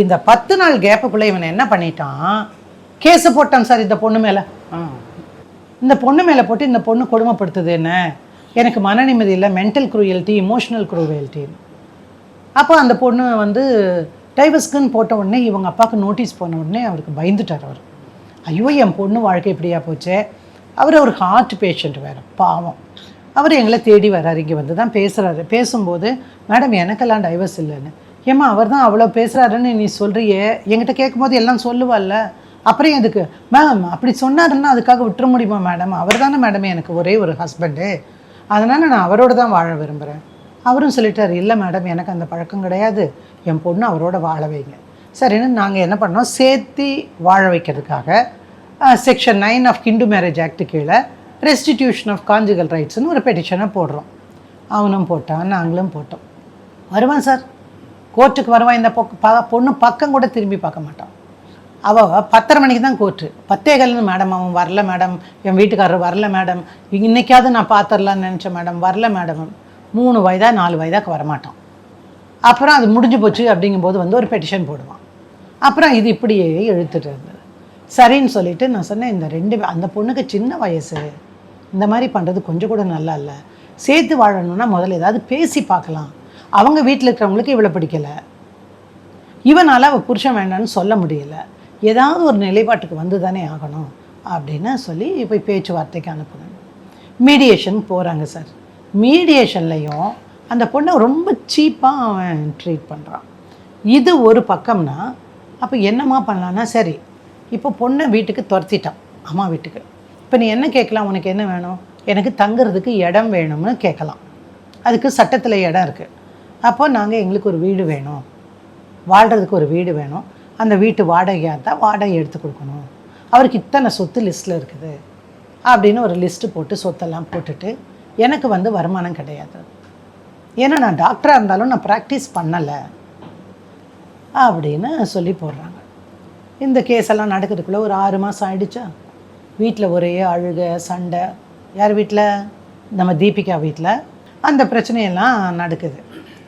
இந்த 10 நாள் கேப்புக்குள்ளே இவனை என்ன பண்ணிட்டான், கேஸை போட்டான் சார் இந்த பொண்ணு மேலே. இந்த பொண்ணு மேலே போட்டு, இந்த பொண்ணு கொடுமைப்படுத்துது என்ன, எனக்கு மன நிம்மதி இல்லை, மென்டல் குரூயல்ட்டி, இமோஷனல் குரூயல்ட்டி. அப்போ அந்த பொண்ணு வந்து டைவர்ஸ்க்குன்னு போட்ட உடனே இவங்க அப்பாவுக்கு நோட்டீஸ் போன உடனே அவருக்கு பயந்துட்டார். அவர் ஐயோ என் பொண்ணு வாழ்க்கை இப்படியா போச்சே. அவர் ஒரு ஹார்ட் பேஷண்ட் வேறு, பாவம். அவர் எங்களை தேடி வர்றாரு, இங்கே வந்து தான் பேசுகிறாரு. பேசும்போது மேடம் எனக்கெல்லாம் டைவர்ஸ் இல்லைன்னு. ஏம்மா அவர் தான் அவ்வளோ பேசுகிறாருன்னு நீ சொல்கிறியே, என்கிட்ட கேட்கும்போது எல்லாம் சொல்லுவாள்ல, அப்புறம் எதுக்கு மேம் அப்படி சொன்னாருன்னா அதுக்காக விட்டுற முடியுமா மேடம், அவர் தானே மேடம் எனக்கு ஒரே ஒரு ஹஸ்பண்டு, அதனால் நான் அவரோட தான் வாழ விரும்புகிறேன். அவரும் சொல்லிட்டார், இல்லை மேடம் எனக்கு அந்த பழக்கம் கிடையாது, என் பொண்ணு அவரோட வாழ வைங்க. சரின்னு நாங்கள் என்ன பண்ணோம், சேர்த்து வாழ வைக்கிறதுக்காக section 9 of Hindu marriage act கீழே ரெஸ்டிடியூஷன் ஆஃப் கான்ஜுகல் ரைட்ஸ்னு ஒரு பெட்டிஷனை போடுறோம். அவனும் போட்டான், நாங்களும் போட்டோம். வருவான் சார், கோர்ட்டுக்கு வருவான். இந்த பொண்ணு பக்கம் கூட திரும்பி பார்க்க மாட்டான். அவள் 10:30 மணிக்கு தான் கோர்ட்டு, 10:15 மேடம் அவன் வரல மேடம், என் வீட்டுக்காரர் வரல மேடம், இன்றைக்காவது நான் பார்த்துடலான்னு நினச்சேன் மேடம், வரல மேடம். 3 வயதா 4 வயதாக்கு வரமாட்டான். அப்புறம் அது முடிஞ்சு போச்சு அப்படிங்கும்போது வந்து ஒரு பெட்டிஷன் போடுவான். அப்புறம் இது இப்படியே இழுத்துட்டு இருந்தது. சரின்னு சொல்லிவிட்டு நான் சொன்னேன், இந்த அந்த பொண்ணுக்கு சின்ன வயசு, இந்த மாதிரி பண்ணுறது கொஞ்சம் கூட நல்லா இல்லை, சேர்த்து வாழணும்னா முதல்ல ஏதாவது பேசி பார்க்கலாம், அவங்க வீட்டில் இருக்கிறவங்களுக்கு இவ்வளோ பிடிக்கலை, இவனால் அவள் புருஷன் வேண்டான்னு சொல்ல முடியலை, ஏதாவது ஒரு நிலைப்பாட்டுக்கு வந்து தானே ஆகணும் அப்படின்னு சொல்லி போய் பேச்சுவார்த்தைக்கு அனுப்புங்க. மீடியேஷன் போகிறாங்க சார். மீடியேஷன்லையும் அந்த பொண்ணை ரொம்ப சீப்பாக அவன் ட்ரீட் பண்ணுறான். இது ஒரு பக்கம்னா, அப்போ என்னம்மா பண்ணலான்னா, சரி இப்போ பொண்ணை வீட்டுக்கு துரத்திட்டான், அம்மா வீட்டுக்கு. இப்போ நீ என்ன கேட்கலாம், உனக்கு என்ன வேணும், எனக்கு தங்குறதுக்கு இடம் வேணும்னு கேட்கலாம். அதுக்கு சட்டத்தில் இடம் இருக்குது. அப்போ நாங்கள் எங்களுக்கு ஒரு வீடு வேணும், வாழ்கிறதுக்கு ஒரு வீடு வேணும், அந்த வீட்டு வாடகையாக தான் வாடகை எடுத்து கொடுக்கணும், அவருக்கு இத்தனை சொத்து லிஸ்ட்டில் இருக்குது அப்படின்னு ஒரு லிஸ்ட்டு போட்டு சொத்தெல்லாம் போட்டுட்டு, எனக்கு வந்து வருமானம் கிடையாது, ஏன்னா நான் டாக்டராக இருந்தாலும் நான் ப்ராக்டிஸ் பண்ணலை அப்படின்னு சொல்லி போடுறாங்க. இந்த கேஸெல்லாம் நடக்கிறதுக்குள்ளே ஒரு 6 மாதம் ஆகிடுச்சா. வீட்டில் ஒரே அழுக சண்டை. யார் வீட்டில், நம்ம தீபிகா வீட்டில் அந்த பிரச்சனையெல்லாம் நடக்குது.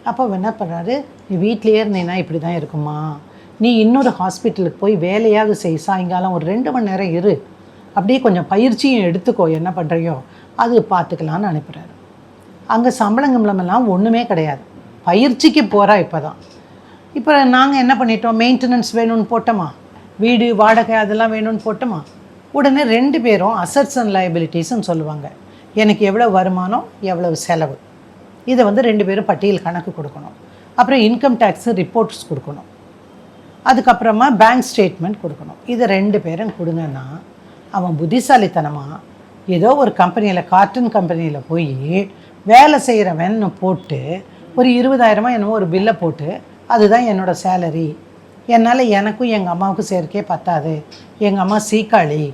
அப்போ என்ன பண்ணுறாரு, நீ வீட்லேயே இருந்தீங்கன்னா இப்படி தான் இருக்குமா, நீ இன்னொரு ஹாஸ்பிட்டலுக்கு போய் வேலையாக செய், சாயங்காலம் ஒரு 2 மணி நேரம் இரு, அப்படியே கொஞ்சம் பயிற்சியும் எடுத்துக்கோ, என்ன பண்ணுறியோ அது பார்த்துக்கலான்னு அனுப்புகிறாரு. அங்கே சம்பளங்கம்லாம் ஒன்றுமே கிடையாது, பயிற்சிக்கு போகிறா. இப்போ நாங்கள் என்ன பண்ணிட்டோம், மெயின்டெனன்ஸ் வேணும்னு போட்டோமா, வீடு வாடகை அதெல்லாம் வேணும்னு போட்டோமா, உடனே 2 பேரும் அசட்ஸ் அண்ட் லைபிலிட்டிஸ்ன்னு சொல்லுவாங்க. எனக்கு எவ்வளோ வருமானம் எவ்வளவு செலவு, இதை வந்து 2 பேரும் பட்டியல் கணக்கு கொடுக்கணும். அப்புறம் இன்கம் டேக்ஸு ரிப்போர்ட்ஸ் கொடுக்கணும். அதுக்கப்புறமா பேங்க் ஸ்டேட்மெண்ட் கொடுக்கணும். இதை 2 பேரும் கொடுங்கன்னா அவன் புத்திசாலித்தனமாக ஏதோ ஒரு கம்பெனியில் காட்டன் கம்பெனியில் போய் வேலை செய்கிறவன் போட்டு ஒரு 20,000 என்னமோ ஒரு பில்லை போட்டு அதுதான் என்னோடய சேலரி, என்னால் எனக்கும் எங்கள் அம்மாவுக்கும் சேர்க்கே பத்தாது, எங்கள் அம்மா சீக்காளி,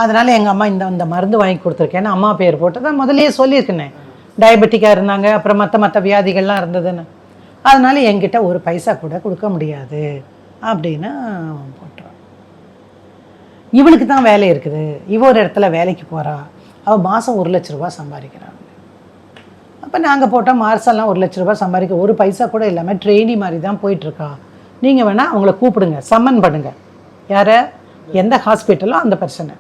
அதனால் எங்கள் அம்மா இந்த மருந்து வாங்கி கொடுத்துருக்கேன்னு அம்மா பேர் போட்டு தான் முதலே சொல்லியிருக்கேனே, டயபெட்டிக்காக இருந்தாங்க, அப்புறம் மற்ற வியாதிகள்லாம் இருந்ததுன்னு, அதனால் என்கிட்ட ஒரு பைசா கூட கொடுக்க முடியாது அப்படின்னு போட்டுறான். இவளுக்கு தான் வேலை இருக்குது, இவ ஒரு இடத்துல வேலைக்கு போகிறா, அவள் மாதம் 1 லட்ச ரூபா சம்பாதிக்கிறாங்க. அப்போ நாங்கள் போட்டால் மாதம்லாம் 1 லட்ச ரூபா சம்பாதிக்க ஒரு பைசா கூட இல்லாமல் ட்ரெயினி மாதிரி தான் போயிட்டுருக்கா. நீங்கள் வேணால் அவங்கள கூப்பிடுங்க, சம்மன் பண்ணுங்கள். யாரை? எந்த ஹாஸ்பிட்டலோ அந்த பர்சனை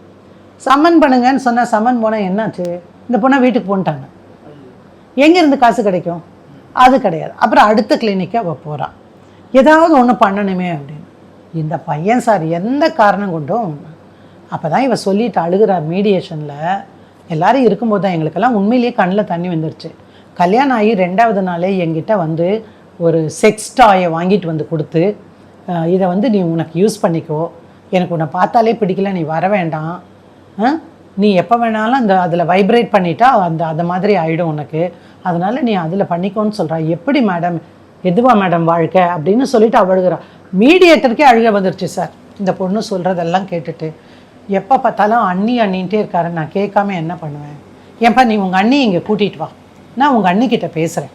சம்மன் பண்ணுங்கன்னு சொன்னால் சம்மன் போனால் என்னாச்சு? இந்த பொண்ணை வீட்டுக்கு போன்ட்டாங்க. எங்கேருந்து காசு கிடைக்கும்? அது கிடையாது. அப்புறம் அடுத்த கிளினிக்கு அவள் போகிறான், ஏதாவது ஒன்று பண்ணணுமே அப்படின்னு. இந்த பையன் சார் எந்த காரணம் கொண்டும் அப்போ தான் இவ சொல்லிட்டு அழுகிறார் மீடியேஷனில். எல்லோரும் இருக்கும்போது தான் எங்களுக்கெல்லாம் உண்மையிலேயே கண்ணில் தண்ணி வந்துருச்சு. கல்யாணம் ஆகி 2வது நாளே என்கிட்ட வந்து ஒரு செக்ஸ் டாயை வாங்கிட்டு வந்து கொடுத்து, இதை வந்து நீ உனக்கு யூஸ் பண்ணிக்கோ, எனக்கு உன்னை பார்த்தாலே பிடிக்கல, நீ வர வேண்டாம், நீ எப்போ வேணாலும் அதில் வைப்ரேட் பண்ணிட்டா அந்த மாதிரி ஆகிடும் உனக்கு, அதனால் நீ அதில் பண்ணிக்கோன்னு சொல்கிறா. எப்படி மேடம், எதுவா மேடம் வாழ்க்கை அப்படின்னு சொல்லிட்டு அழுகிறா. மீடியேட்டருக்கே அழுக வந்துருச்சு சார் இந்த பொண்ணு சொல்கிறதெல்லாம் கேட்டுட்டு. எப்போ பார்த்தாலும் அண்ணின்ட்டே இருக்காரு. நான் கேட்காம என்ன பண்ணுவேன்? ஏன்பா நீ உங்கள் அண்ணி இங்கே கூட்டிகிட்டு வா, நான் உங்கள் அண்ணிக்கிட்ட பேசுகிறேன்.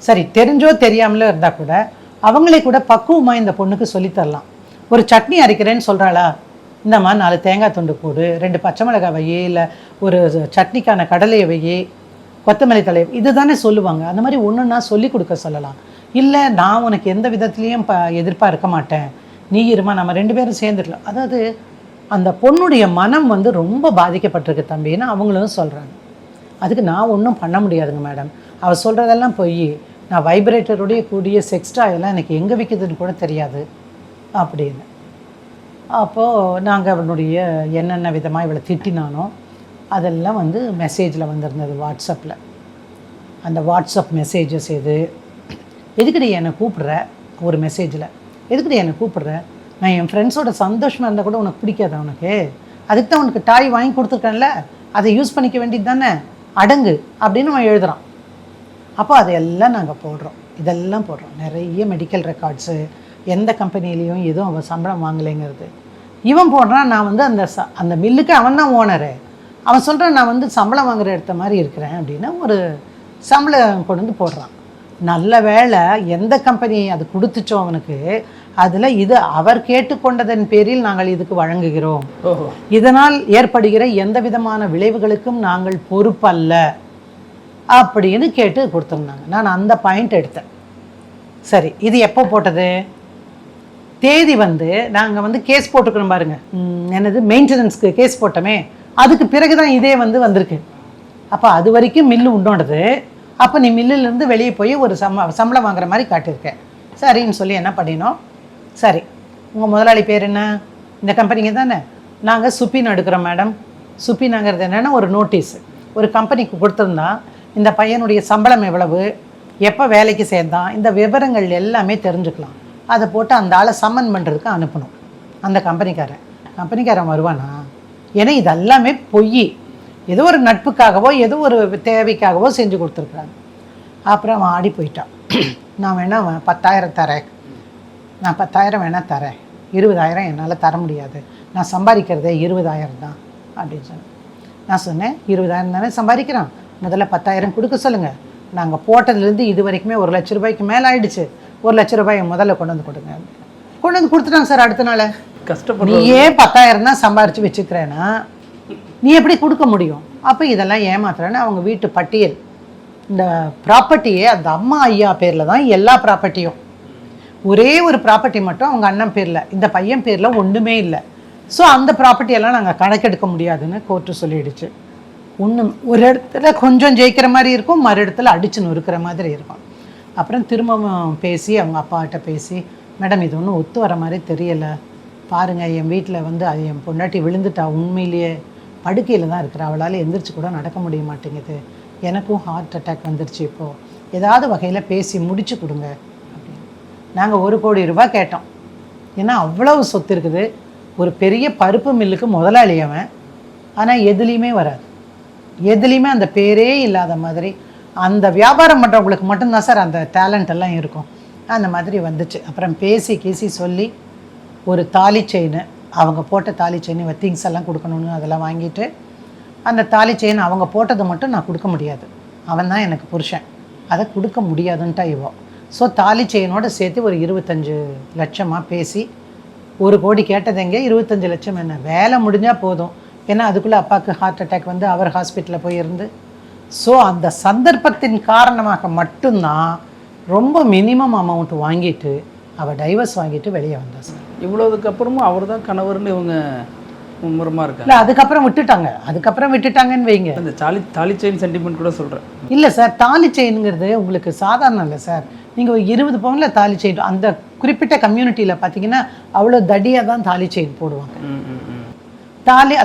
சரி, தெரிஞ்சோ தெரியாமலோ இருந்தால் கூட அவங்களே கூட பக்குவமாக இந்த பொண்ணுக்கு சொல்லித்தரலாம். ஒரு சட்னி அரைக்கிறேன்னு சொல்கிறாளா, இந்தம்மா 4 தேங்காய் துண்டு போடு, 2 பச்சை மிளகாய் வை, இல்லை ஒரு சட்னிக்கான கடலையை வை, கொத்தமல்லி தலை, இது தானே சொல்லுவாங்க. அந்த மாதிரி ஒன்றுன்னா சொல்லி கொடுக்க சொல்லலாம். இல்லை நான் உனக்கு எந்த விதத்துலேயும் எதிர்ப்பாக இருக்க மாட்டேன், நீ இருமா, நம்ம 2 பேரும் சேர்ந்துடலாம். அதாவது அந்த பொண்ணுடைய மனம் வந்து ரொம்ப பாதிக்கப்பட்டிருக்கு தம்பின்னு அவங்களும் சொல்கிறாங்க. அதுக்கு நான் ஒன்றும் பண்ண முடியாதுங்க மேடம், அவள் சொல்கிறதெல்லாம் போய், நான் வைப்ரேட்டருடைய கூடிய செக்ஸ்டாயெல்லாம் எனக்கு எங்கே விற்கிதுன்னு கூட தெரியாது அப்படின்னு. அப்போது நாங்கள் அவனுடைய என்னென்ன விதமாக இவளை திட்டினானோ அதெல்லாம் வந்து மெசேஜில் வந்திருந்தது வாட்ஸ்அப்பில். அந்த வாட்ஸ்அப் மெசேஜஸ் எதுக்குடி என்னை கூப்பிட்ற, ஒரு மெசேஜில் எதுக்குடி என்னை கூப்பிட்ற, நான் என் ஃப்ரெண்ட்ஸோட சந்தோஷமாக இருந்தால் கூட உனக்கு பிடிக்காது, உனக்கு அதுக்கு தான் உனக்கு டாய் வாங்கி கொடுத்துருக்கேன்ல, அதை யூஸ் பண்ணிக்க வேண்டியது தானே, அடங்கு அப்படின்னு அவன் எழுதுகிறான். அப்போ அதையெல்லாம் நாங்கள் போடுறோம், இதெல்லாம் போடுறோம். நிறைய மெடிக்கல் ரெக்கார்ட்ஸு, எந்த கம்பெனிலையும் எதுவும் அவன் சம்பளம் வாங்கலைங்கிறது இவன் போடுறான். நான் வந்து அந்த மில்லுக்கு அவன் தான் ஓனரு, அவன் சொல்கிறான் நான் வந்து சம்பளம் வாங்குற இடத்த மாதிரி இருக்கிறேன் அப்படின்னு ஒரு சம்பளம் கொண்டு வந்து போடுறான். நல்ல வேளை எந்த கம்பெனி அது கொடுத்துச்சோ அவனுக்கு, அதில் இது அவர் கேட்டுக்கொண்டதன் பேரில் நாங்கள் இதுக்கு வழங்குகிறோம், இதனால் ஏற்படுகிற எந்த விதமான விளைவுகளுக்கும் நாங்கள் பொறுப்பல்ல அப்படின்னு கேட்டு கொடுத்துருந்தாங்க. நான் அந்த பாயிண்ட் எடுத்தேன். சரி, இது எப்போ போட்டது? தேதி வந்து நாங்கள் வந்து கேஸ் போட்டுக்கிறோம் பாருங்க, என்னது மெயின்டெனன்ஸ்க்கு கேஸ் போட்டோமே, அதுக்கு பிறகு தான் இதே வந்து வந்திருக்கு. அப்போ அது வரைக்கும் மில்லு உன்னோடது, அப்போ நீ மில்லிலேருந்து வெளியே போய் ஒரு சம்பளம் வாங்குற மாதிரி காட்டியிருக்கேன். சரின்னு சொல்லி என்ன பண்ணினோம், சரி உங்கள் முதலாளி பேர் என்ன, இந்த கம்பெனிங்க தானே, நாங்கள் சுப்பின் எடுக்கிறோம் மேடம். சுப்பினாங்கிறது என்னென்னா ஒரு நோட்டீஸ் ஒரு கம்பெனிக்கு கொடுத்துருந்தா, இந்த பையனுடைய சம்பளம் எவ்வளவு, எப்போ வேலைக்கு சேர்ந்தான், இந்த விவரங்கள் எல்லாமே தெரிஞ்சுக்கலாம். அதை போட்டு அந்த ஆளை சம்மன் பண்ணுறதுக்கு அனுப்பணும். அந்த கம்பெனிக்காரன் வருவானா? ஏன்னா இதெல்லாமே பொய், ஏதோ ஒரு நட்புக்காகவோ ஏதோ ஒரு தேவைக்காகவோ செஞ்சு கொடுத்துருக்குறாங்க. அப்புறம் அவன் ஆடி போயிட்டான். நான் வேணா 10,000 தரேன், நான் 10,000 வேணால் தரேன், 20,000 என்னால் தர முடியாது, நான் சம்பாதிக்கிறதே 20,000 தான் அப்படின்னு சொன்னேன். நான் சொன்னேன் 20,000 தானே சம்பாதிக்கிறான், முதல்ல 10,000 கொடுக்க சொல்லுங்கள், நாங்கள் போட்டதுலேருந்து இது வரைக்குமே 1 லட்ச ரூபாய்க்கு மேலே ஆகிடுச்சு, 1 லட்ச ரூபாயை முதல்ல கொண்டு வந்து கொடுங்க. கொண்டு வந்து கொடுத்துட்டாங்க சார். அடுத்த நாள் கஷ்டப்பட்டு நீயே 10,000 தான் சம்பாரித்து வச்சுக்கிறேன்னா நீ எப்படி கொடுக்க முடியும்? அப்போ இதெல்லாம் ஏமாத்துறேன்னு அவங்க வீட்டு பட்டியல், இந்த ப்ராப்பர்ட்டியே அந்த அம்மா ஐயா பேரில் தான் எல்லா ப்ராப்பர்ட்டியும், ஒரே ஒரு ப்ராப்பர்ட்டி மட்டும் அவங்க அண்ணன் பேரில், இந்த பையன் பேரில் ஒன்றுமே இல்லை. ஸோ அந்த ப்ராப்பர்ட்டியெல்லாம் நாங்கள் கணக்கெடுக்க முடியாதுன்னு கோர்ட்டு சொல்லிடுச்சு. ஒரு இடத்துல கொஞ்சம் ஜெயிக்கிற மாதிரி இருக்கும், மறு இடத்துல அடிச்சு நொறுக்கிற மாதிரி இருக்கும். அப்புறம் திரும்பவும் பேசி அவங்க அப்பாட்ட பேசி, மேடம் இது ஒன்றும் ஒத்து வர மாதிரி தெரியலை, பாருங்கள் என் வீட்டில் வந்து அது என் பொண்டாட்டி விழுந்துட்டா, உண்மையிலேயே படுக்கையில் தான் இருக்கிறா, அவளால் எந்திரிச்சு கூட நடக்க முடிய மாட்டேங்குது, எனக்கும் ஹார்ட் அட்டாக் வந்துருச்சு இப்போது, ஏதாவது வகையில் பேசி முடிச்சு கொடுங்க அப்படின்னு. நாங்கள் 1 கோடி ரூபாய் கேட்டோம். ஏன்னா அவ்வளவு சொத்து இருக்குது, ஒரு பெரிய பருப்பு மில்லுக்கு முதலாளி அவன். ஆனால் எதுலேயுமே வராது, எதுலேயுமே அந்த பேரே இல்லாத மாதிரி. அந்த வியாபாரம் பண்ணுறவங்களுக்கு மட்டும்தான் சார் அந்த டேலண்ட் எல்லாம் இருக்கும். அந்த மாதிரி வந்துச்சு. அப்புறம் பேசி கீசி சொல்லி ஒரு தாலி செயின், அவங்க போட்ட தாலி செயின் திங்ஸ் எல்லாம் கொடுக்கணுன்னு அதெல்லாம் வாங்கிட்டு, அந்த தாலி செயின் அவங்க போட்டதை மட்டும் நான் கொடுக்க முடியாது, அவன் தான் எனக்கு புருஷன், அதை கொடுக்க முடியாதுன்ட்டா இவோ. ஸோ தாலி செயினோடு சேர்த்து ஒரு 25 லட்சமாக பேசி 1 கோடி கேட்டதுங்க. 25 லட்சம் என்ன, வேலை முடிஞ்சால் போதும். ஏன்னா அதுக்குள்ளே அப்பாவுக்கு ஹார்ட் அட்டாக் வந்து அவர் ஹாஸ்பிட்டலில் போய் இருந்து. ஸோ அந்த சந்தர்ப்பத்தின் காரணமாக மட்டும்தான் ரொம்ப மினிமம் அமௌண்ட் வாங்கிட்டு அவள் டைவர்ஸ் வாங்கிட்டு வெளியே வந்தா சார். இவ்வளோதுக்கு அப்புறமும் அவர் தான் கணவர்னு இவங்க மும்முரமாக இருக்காங்க. இல்லை அதுக்கப்புறம் விட்டுட்டாங்கன்னு வைங்க. அந்த தாலி செயின் சென்டிமெண்ட் கூட சொல்கிறேன். இல்லை சார், தாலி செயினுங்கிறது உங்களுக்கு சாதாரணம் இல்லை சார். நீங்கள் ஒரு 20 பவுனில் தாலி செயின், அந்த குறிப்பிட்ட கம்யூனிட்டியில் பார்த்தீங்கன்னா அவ்வளோ தடியாக தான் தாலி செயின் போடுவாங்க.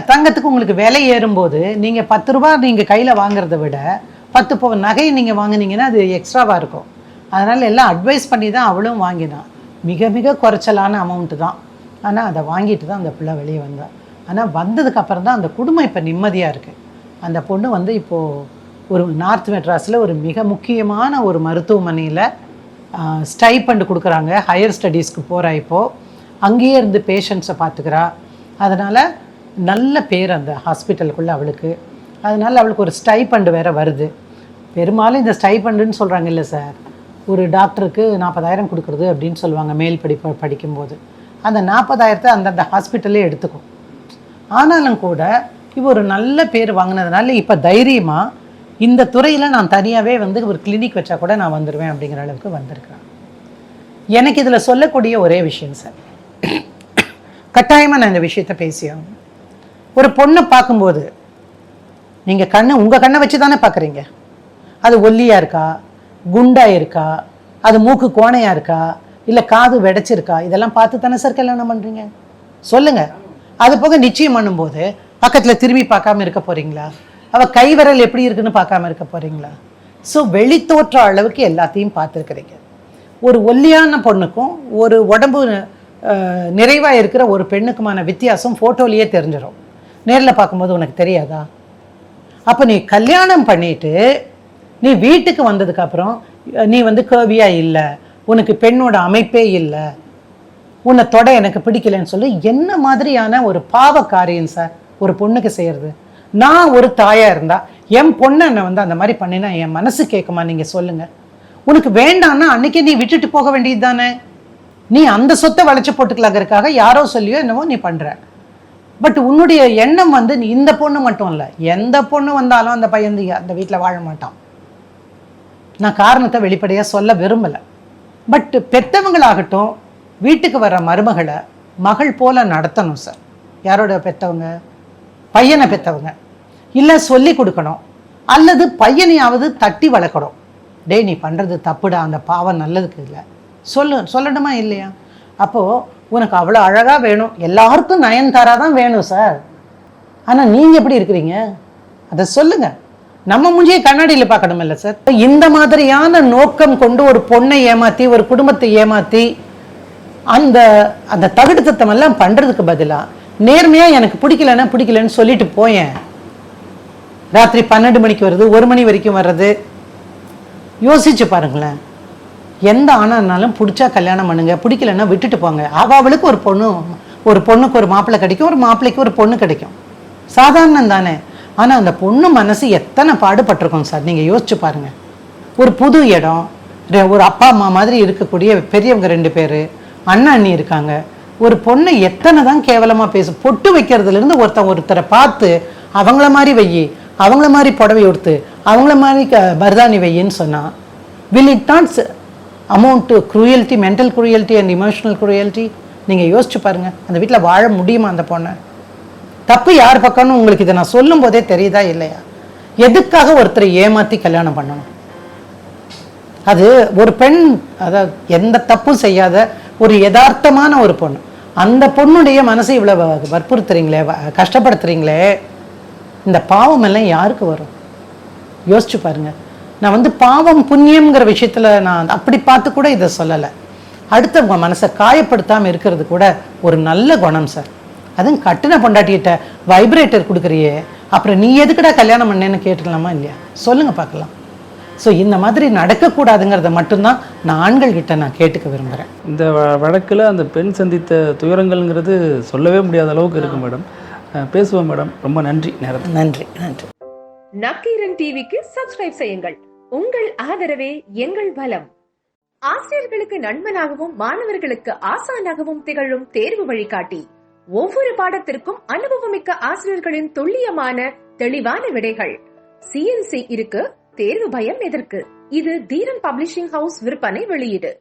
தங்கத்துக்கு உங்களுக்கு விலை ஏறும்போது நீங்கள் 10 ரூபா நீங்கள் கையில் வாங்குறத விட 10 பவுன் நகையை நீங்கள் வாங்கினீங்கன்னா அது எக்ஸ்ட்ராவாக இருக்கும். அதனால் எல்லாம் அட்வைஸ் பண்ணி தான் அவளும் வாங்கினான். மிக மிக குறைச்சலான அமௌண்ட்டு தான். ஆனால் அதை வாங்கிட்டு தான் அந்த பிள்ளை வெளியே வந்தாள். ஆனால் வந்ததுக்கப்புறம் தான் அந்த குடும்பம் இப்போ நிம்மதியாக இருக்குது. அந்த பொண்ணு வந்து இப்போது ஒரு நார்த் மெட்ராஸில் ஒரு மிக முக்கியமான ஒரு மருத்துவமனையில் ஸ்டைப்பண்ட் கொடுக்குறாங்க, ஹையர் ஸ்டடீஸ்க்கு போகிறா. இப்போது அங்கேயே இருந்து பேஷண்ட்ஸை பார்த்துக்கிறா. அதனால் நல்ல பேர் அந்த ஹாஸ்பிட்டலுக்குள்ளே அவளுக்கு. அதனால் அவளுக்கு ஒரு ஸ்டைப்பண்ட் வேறு வருது. பெரும்பாலும் இந்த ஸ்டைப்பண்டுன்னு சொல்கிறாங்க இல்லை சார், ஒரு டாக்டருக்கு 40,000 கொடுக்குறது அப்படின்னு சொல்லுவாங்க மேல் படிக்கும்போது. அந்த 40,000 அந்தந்த ஹாஸ்பிட்டலே எடுத்துக்கும். ஆனாலும் கூட இப்போ ஒரு நல்ல பேர் வாங்கினதுனால இப்போ தைரியமாக இந்த துறையில் நான் தனியாகவே வந்து ஒரு கிளினிக் வச்சா கூட நான் வந்துடுவேன் அப்படிங்கிற அளவுக்கு வந்திருக்கிறேன். எனக்கு இதில் சொல்லக்கூடிய ஒரே விஷயம் சார், கட்டாயமாக நான் இந்த விஷயத்த பேசியாகும். ஒரு பொண்ணை பார்க்கும்போது நீங்கள் உங்கள் கண்ணை வச்சு தானே பார்க்குறீங்க. அது ஒல்லியாக இருக்கா, குண்டாக இருக்கா, அது மூக்கு கோணையாக இருக்கா, இல்லை காது வெடைச்சிருக்கா, இதெல்லாம் பார்த்து தானே சார் கல்யாணம் பண்ணுறீங்க? சொல்லுங்கள். அது போக நிச்சயம் பண்ணும்போது பக்கத்தில் திரும்பி பார்க்காம இருக்க போகிறீங்களா? அவள் கை விரல் எப்படி இருக்குன்னு பார்க்காம இருக்க போகிறீங்களா? ஸோ வெளித்தோற்ற அளவுக்கு எல்லாத்தையும் பார்த்துருக்குறீங்க. ஒரு ஒல்லியான பொண்ணுக்கும் ஒரு உடம்பு நிறைவாக இருக்கிற ஒரு பெண்ணுக்குமான வித்தியாசம் ஃபோட்டோலேயே தெரிஞ்சிடும். நேரில் பார்க்கும்போது உனக்கு தெரியாதா? அப்போ நீ கல்யாணம் பண்ணிட்டு நீ வீட்டுக்கு வந்ததுக்கப்புறம் நீ வந்து கேர்வியாக இல்லை, உனக்கு பெண்ணோட அமைப்பே இல்லை, உன்னை தொட எனக்கு பிடிக்கலன்னு சொல்லி என்ன மாதிரியான ஒரு பாவ காரியம் சார் ஒரு பொண்ணுக்கு செய்கிறது? நான் ஒரு தாயாக இருந்தால் என் பொண்ணை என்னை வந்து அந்த மாதிரி பண்ணினா என் மனசு கேட்குமா? நீங்கள் சொல்லுங்கள். உனக்கு வேண்டான்னா அன்றைக்கே நீ விட்டுட்டு போக வேண்டியது தானே. நீ அந்த சொத்தை வளைச்சி போட்டுக்கலாங்கிறதுக்காக யாரோ சொல்லியோ என்னவோ நீ பண்ணுற. பட் உன்னுடைய எண்ணம் வந்து நீ இந்த பொண்ணு மட்டும் இல்லை, எந்த பொண்ணு வந்தாலும் அந்த பையன் அந்த வீட்டில் வாழ மாட்டான். நான் காரணத்தை வெளிப்படையாக சொல்ல விரும்பலை. பட் பெற்றவங்களாகட்டும் வீட்டுக்கு வர மருமகளை மகள் போல நடத்தணும் சார். யாரோட பெற்றவங்க? பையனை பெற்றவங்க. இல்லை சொல்லி கொடுக்கணும், அல்லது பையனையாவது தட்டி வளர்க்கணும். டே நீ பண்ணுறது தப்புடா, அந்த பாவம் நல்லதுக்கு இல்லை சொல்லணுமா இல்லையா? அப்போது உனக்கு அவ்வளோ அழகாக வேணும், எல்லாருக்கும் நயன்தாரா தான் வேணும் சார். ஆனால் நீங்கள் எப்படி இருக்கிறீங்க அதை சொல்லுங்கள். நம்ம முஞ்சியை கண்ணாடியில் பார்க்கணும் இல்லை சார். இந்த மாதிரியான நோக்கம் கொண்டு ஒரு பொண்ணை ஏமாற்றி ஒரு குடும்பத்தை ஏமாற்றி அந்த அந்த தகுடுத்தம் எல்லாம் பண்ணுறதுக்கு பதிலாக நேர்மையாக எனக்கு பிடிக்கலன்னு சொல்லிட்டு போயேன். ராத்திரி 12 மணிக்கு வருது, 1 மணி வரைக்கும் வர்றது, யோசிச்சு பாருங்களேன். எந்த ஆனாலும் பிடிச்சா கல்யாணம் பண்ணுங்க, பிடிக்கலன்னா விட்டுட்டு போங்க. அவளுக்கு ஒரு பொண்ணுக்கு ஒரு மாப்பிள்ளை கிடைக்கும், ஒரு மாப்பிள்ளைக்கு ஒரு பொண்ணு கிடைக்கும், சாதாரணம் தானே. ஆனால் அந்த பொண்ணு மனசு எத்தனை பாடுபட்டிருக்கோம் சார், நீங்கள் யோசிச்சு பாருங்கள். ஒரு புது இடம், ஒரு அப்பா அம்மா மாதிரி இருக்கக்கூடிய பெரியவங்க 2 பேர், அண்ணா அண்ணி இருக்காங்க. ஒரு பொண்ணை எத்தனை தான் கேவலமாக பேசும். பொட்டு வைக்கிறதுலேருந்து ஒருத்தரை பார்த்து அவங்கள மாதிரி வையி, அவங்கள மாதிரி புடவை கொடுத்து, அவங்கள மாதிரி மருதாணி வையின்னு சொன்னால் will it not amount to cruelty, mental cruelty and emotional cruelty? நீங்கள் யோசிச்சு பாருங்கள். அந்த வீட்டில் வாழ முடியுமா அந்த பொண்ணை? தப்பு யார் பக்கம்னு உங்களுக்கு இதை நான் சொல்லும் போதே தெரியுதா இல்லையா? எதுக்காக ஒருத்தரை ஏமாற்றி கல்யாணம் பண்ணணும்? அது ஒரு பெண், அதாவது எந்த தப்பும் செய்யாத ஒரு யதார்த்தமான ஒரு பொண்ணு, அந்த பொண்ணுடைய மனசை இவ்வளோ வற்புறுத்துறீங்களே, கஷ்டப்படுத்துறீங்களே, இந்த பாவம் எல்லாம் யாருக்கு வரும்? யோசிச்சு பாருங்க. நான் வந்து பாவம் புண்ணியம்ங்கிற விஷயத்துல நான் அப்படி பார்த்து கூட இதை சொல்லலை. அடுத்தவங்க மனசை காயப்படுத்தாமல் இருக்கிறது கூட ஒரு நல்ல குணம் சார். அதுவும் கட்டின பொண்டாட்டிகிட்ட வைப்ரேட்டர் கொடுக்குறியே, அப்புறம் நீ எதுக்குடா கல்யாணம் பண்ணேன்னு கேட்டுக்கலாமா இல்லையா? சொல்லுங்க பார்க்கலாம். ஸோ இந்த மாதிரி நடக்கக்கூடாதுங்கிறத மட்டும்தான் நான் ஆண்கள்கிட்ட நான் கேட்டுக்க விரும்புகிறேன். இந்த வழக்கில் அந்த பெண் சந்தித்த துயரங்கள்ங்கிறது சொல்லவே முடியாத அளவுக்கு இருக்கு மேடம். பேசுவோம் மேடம். ரொம்ப நன்றி. நேரத்துக்கு நன்றி. நன்றி. நக்கீரன் டிவிக்கு சப்ஸ்கிரைப் செய்யுங்கள். உங்கள் ஆதரவே எங்கள் பலம். ஆசிரியர்களுக்கு நண்பனாகவும் மாணவர்களுக்கு ஆசானாகவும் திகழும் தேர்வு வழிகாட்டி. ஒவ்வொரு பாடத்திற்கும் அனுபவமிக்க ஆசிரியர்களின் துல்லியமான தெளிவான விடைகள். CNC இருக்கு, தேர்வு பயம் எதற்கு? இது தீரன் பப்ளிஷிங் ஹவுஸ் விற்பனை வெளியீடு.